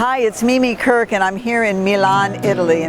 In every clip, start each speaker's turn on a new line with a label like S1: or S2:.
S1: Hi, it's Mimi Kirk, and I'm here in Milan, Italy.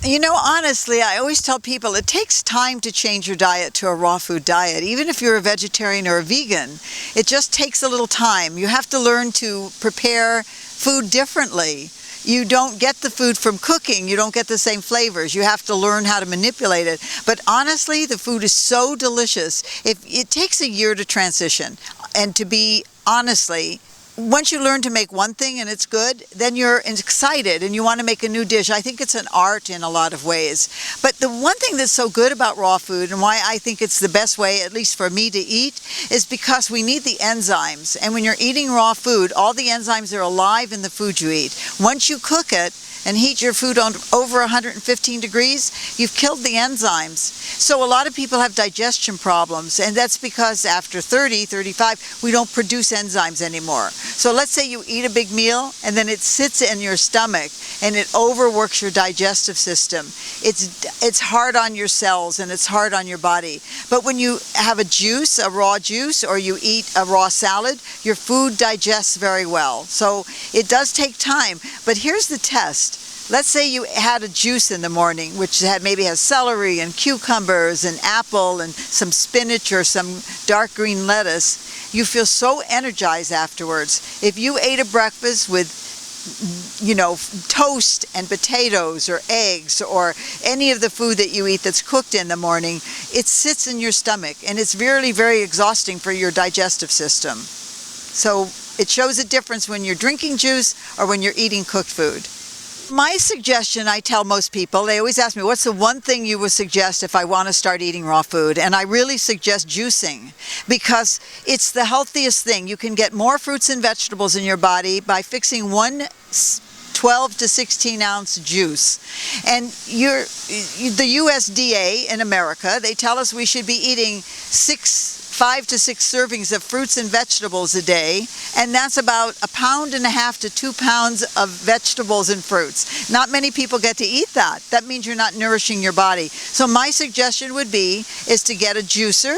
S1: You know, honestly, I always tell people it takes time to change your diet to a raw food diet. Even if you're a vegetarian or a vegan, it just takes a little time. You have to learn to prepare food differently. You don't get the food from cooking. You don't get the same flavors. You have to learn how to manipulate it. But honestly, the food is so delicious. It takes a year to transition. And to be honestly, once you learn to make one thing and it's good, then you're excited and you want to make a new dish. I think it's an art in a lot of ways. But the one thing that's so good about raw food and why I think it's the best way, at least for me, to eat, is because we need the enzymes. And when you're eating raw food, all the enzymes are alive in the food you eat. Once you cook it and heat your food on over 115 degrees, you've killed the enzymes. So a lot of people have digestion problems, and that's because after 30, 35, we don't produce enzymes anymore. So let's say you eat a big meal and then it sits in your stomach and it overworks your digestive system. It's hard on your cells and it's hard on your body. But when you have a juice, a raw juice, or you eat a raw salad, your food digests very well. So it does take time, but here's the test. Let's say you had a juice in the morning, which maybe has celery and cucumbers and apple and some spinach or some dark green lettuce. You feel so energized afterwards. If you ate a breakfast with, toast and potatoes or eggs or any of the food that you eat that's cooked in the morning, it sits in your stomach and it's really very exhausting for your digestive system. So it shows a difference when you're drinking juice or when you're eating cooked food. My suggestion, I tell most people, they always ask me, what's the one thing you would suggest if I want to start eating raw food? And I really suggest juicing because it's the healthiest thing. You can get more fruits and vegetables in your body by fixing one 12 to 16 ounce juice. And the USDA in America, they tell us we should be eating 5 to 6 servings of fruits and vegetables a day, and that's about 1.5 pounds to 2 pounds of vegetables and fruits. Not many people get to eat that. That means you're not nourishing your body. So my suggestion would be is to get a juicer,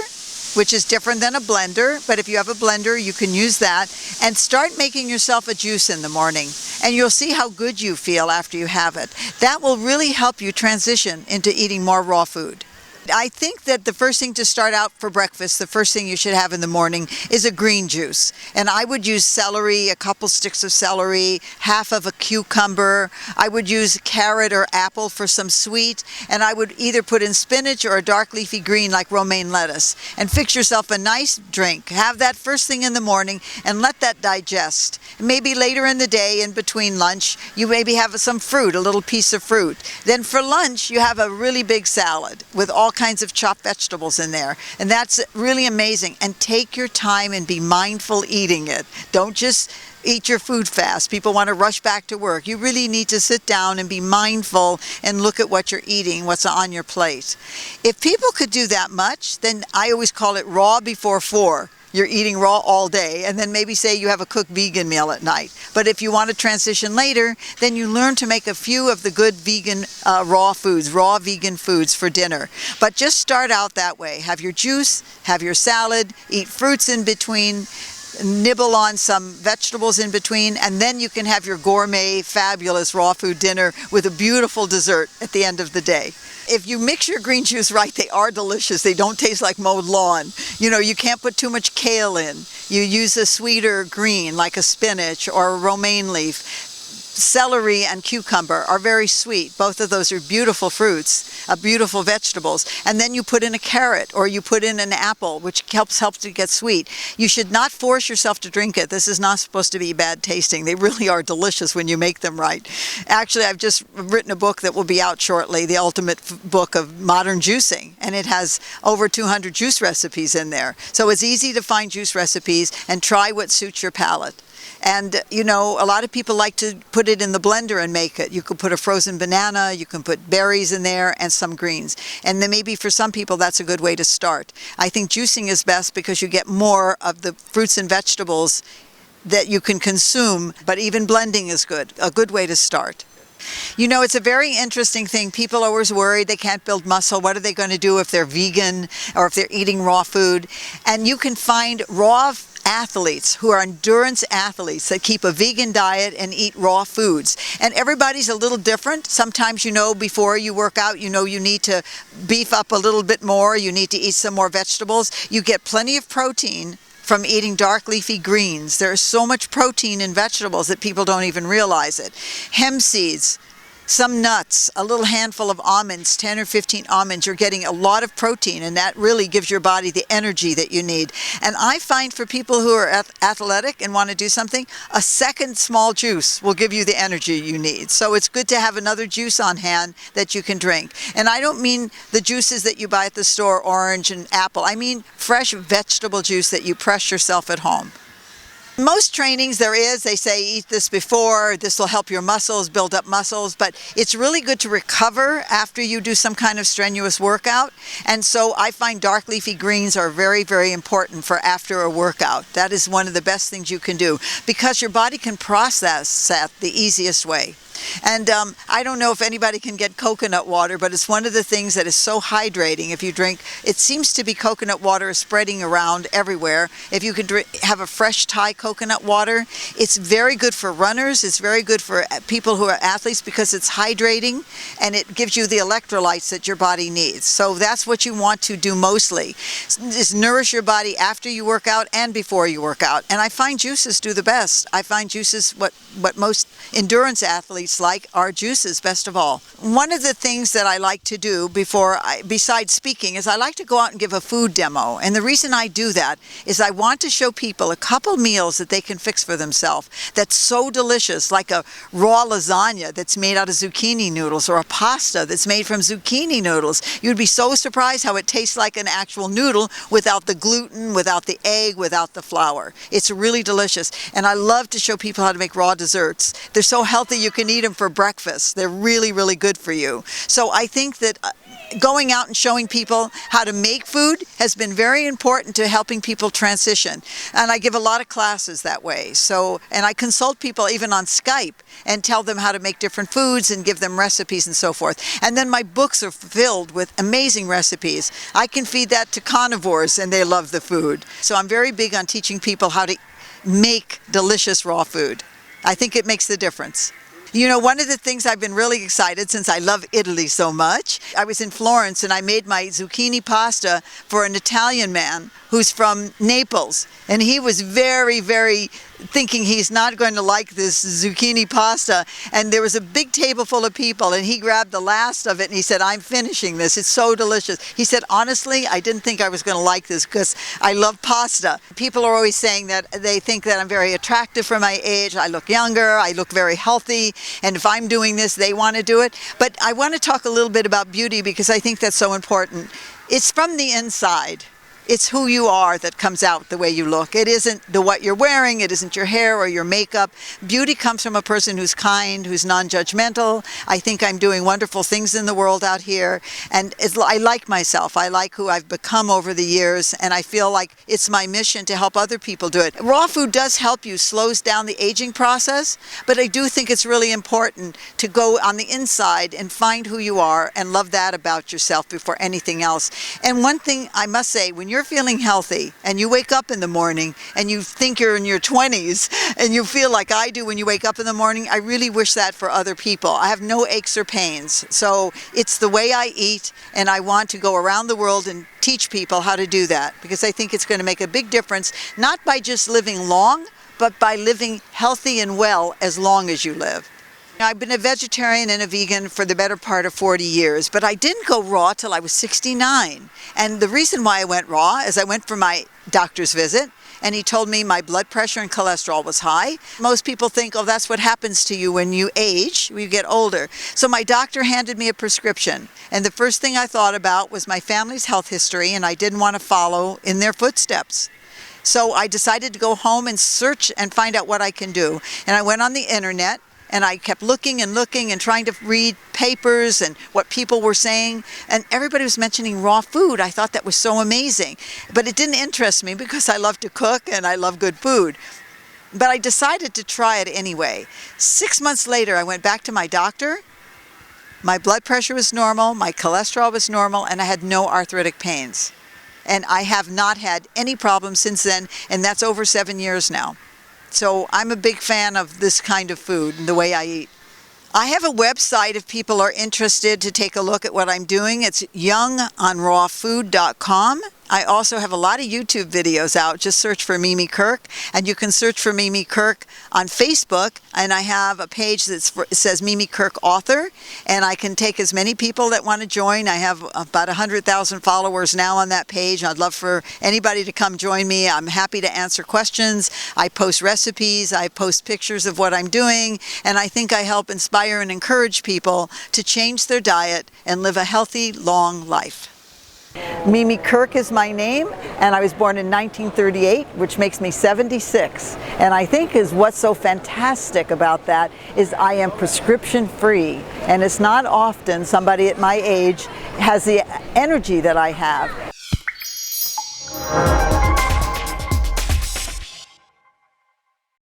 S1: which is different than a blender, but if you have a blender, you can use that, and start making yourself a juice in the morning, and you'll see how good you feel after you have it. That will really help you transition into eating more raw food. I think that the first thing to start out for breakfast, the first thing you should have in the morning is a green juice. And I would use celery, a couple sticks of celery, half of a cucumber. I would use carrot or apple for some sweet. And I would either put in spinach or a dark leafy green like romaine lettuce. And fix yourself a nice drink. Have that first thing in the morning and let that digest. Maybe later in the day, in between lunch, you maybe have some fruit, a little piece of fruit. Then for lunch, you have a really big salad with all kinds of chopped vegetables in there, and that's really amazing. And take your time and be mindful eating it. Don't just eat your food fast. People want to rush back to work. You really need to sit down and be mindful and look at what you're eating, what's on your plate. If people could do that much, then I always call it raw before 4. You're eating raw all day, and then maybe say you have a cooked vegan meal at night. But if you want to transition later, then you learn to make a few of the good vegan raw vegan foods for dinner. But just start out that way. Have your juice, have your salad, eat fruits in between, nibble on some vegetables in between, and then you can have your gourmet, fabulous raw food dinner with a beautiful dessert at the end of the day. If you mix your green juice right, they are delicious. They don't taste like mowed lawn. You can't put too much kale in. You use a sweeter green like a spinach or a romaine leaf. Celery and cucumber are very sweet. Both of those are beautiful fruits, beautiful vegetables. And then you put in a carrot or you put in an apple, which helps to get sweet. You should not force yourself to drink it. This is not supposed to be bad tasting. They really are delicious when you make them right. Actually, I've just written a book that will be out shortly, the ultimate book of modern juicing, and it has over 200 juice recipes in there. So it's easy to find juice recipes and try what suits your palate. And, a lot of people like to put it in the blender and make it. You could put a frozen banana, you can put berries in there, and some greens. And then maybe for some people that's a good way to start. I think juicing is best because you get more of the fruits and vegetables that you can consume, but even blending is good, a good way to start. You know, it's a very interesting thing. People are always worried they can't build muscle. What are they going to do if they're vegan or if they're eating raw food? And you can find raw athletes who are endurance athletes that keep a vegan diet and eat raw foods. And everybody's a little different. Sometimes, you know, before you work out, you know you need to beef up a little bit more. You need to eat some more vegetables. You get plenty of protein from eating dark leafy greens. There's so much protein in vegetables that people don't even realize it. Hemp seeds, some nuts, a little handful of almonds, 10 or 15 almonds, you're getting a lot of protein, and that really gives your body the energy that you need. And I find for people who are athletic and want to do something, a second small juice will give you the energy you need. So it's good to have another juice on hand that you can drink. And I don't mean the juices that you buy at the store, orange and apple. I mean fresh vegetable juice that you press yourself at home. Most trainings they say eat this before, this will help your muscles, build up muscles, but it's really good to recover after you do some kind of strenuous workout. And so I find dark leafy greens are very, very important for after a workout. That is one of the best things you can do because your body can process that the easiest way. And I don't know if anybody can get coconut water, but it's one of the things that is so hydrating. If you drink, it seems to be coconut water is spreading around everywhere. If you can have a fresh Thai coconut water, it's very good for runners. It's very good for people who are athletes because it's hydrating and it gives you the electrolytes that your body needs. So that's what you want to do mostly, is nourish your body after you work out and before you work out. And I find juices do the best. I find juices what most endurance athletes like are juices best of all. One of the things that I like to do besides speaking is I like to go out and give a food demo. And the reason I do that is I want to show people a couple meals that they can fix for themselves that's so delicious, like a raw lasagna that's made out of zucchini noodles or a pasta that's made from zucchini noodles. You'd be so surprised how it tastes like an actual noodle without the gluten, without the egg, without the flour. It's really delicious. And I love to show people how to make raw desserts. They're so healthy you can eat them for breakfast. They're really, really good for you. So I think that going out and showing people how to make food has been very important to helping people transition. And I give a lot of classes that way. And I consult people even on Skype and tell them how to make different foods and give them recipes and so forth. And then my books are filled with amazing recipes. I can feed that to carnivores and they love the food. So I'm very big on teaching people how to make delicious raw food. I think it makes the difference. You know, one of the things I've been really excited since I love Italy so much, I was in Florence and I made my zucchini pasta for an Italian man who's from Naples. And he was very, very thinking he's not going to like this zucchini pasta. And there was a big table full of people and he grabbed the last of it and he said, "I'm finishing this. It's so delicious." He said, "Honestly, I didn't think I was going to like this because I love pasta." People are always saying that they think that I'm very attractive for my age. I look younger. I look very healthy. And if I'm doing this, they want to do it. But I want to talk a little bit about beauty because I think that's so important. It's from the inside. It's who you are that comes out the way you look. It isn't what you're wearing. It isn't your hair or your makeup. Beauty comes from a person who's kind, who's non-judgmental. I think I'm doing wonderful things in the world out here. And I like myself. I like who I've become over the years. And I feel like it's my mission to help other people do it. Raw food does help you, slows down the aging process. But I do think it's really important to go on the inside and find who you are and love that about yourself before anything else. And one thing I must say, when you're feeling healthy and you wake up in the morning and you think you're in your 20s and you feel like I do when you wake up in the morning, I really wish that for other people. I have no aches or pains. So it's the way I eat, and I want to go around the world and teach people how to do that because I think it's going to make a big difference, not by just living long, but by living healthy and well as long as you live. I've been a vegetarian and a vegan for the better part of 40 years, but I didn't go raw till I was 69. And the reason why I went raw is I went for my doctor's visit, and he told me my blood pressure and cholesterol was high. Most people think, oh, that's what happens to you when you age, when you get older. So my doctor handed me a prescription, and the first thing I thought about was my family's health history, and I didn't want to follow in their footsteps. So I decided to go home and search and find out what I can do. And I went on the internet, and I kept looking and looking and trying to read papers and what people were saying. And everybody was mentioning raw food. I thought that was so amazing. But it didn't interest me because I love to cook and I love good food. But I decided to try it anyway. 6 months later, I went back to my doctor. My blood pressure was normal, my cholesterol was normal, and I had no arthritic pains. And I have not had any problems since then, and that's over 7 years now. So I'm a big fan of this kind of food and the way I eat. I have a website if people are interested to take a look at what I'm doing. It's youngonrawfood.com. I also have a lot of YouTube videos out. Just search for Mimi Kirk, and you can search for Mimi Kirk on Facebook, and I have a page that says Mimi Kirk Author, and I can take as many people that want to join. I have about 100,000 followers now on that page. I'd love for anybody to come join me. I'm happy to answer questions. I post recipes, I post pictures of what I'm doing, and I think I help inspire and encourage people to change their diet and live a healthy, long life. Mimi Kirk is my name, and I was born in 1938, which makes me 76. And I think is what's so fantastic about that is I am prescription free. And it's not often somebody at my age has the energy that I have.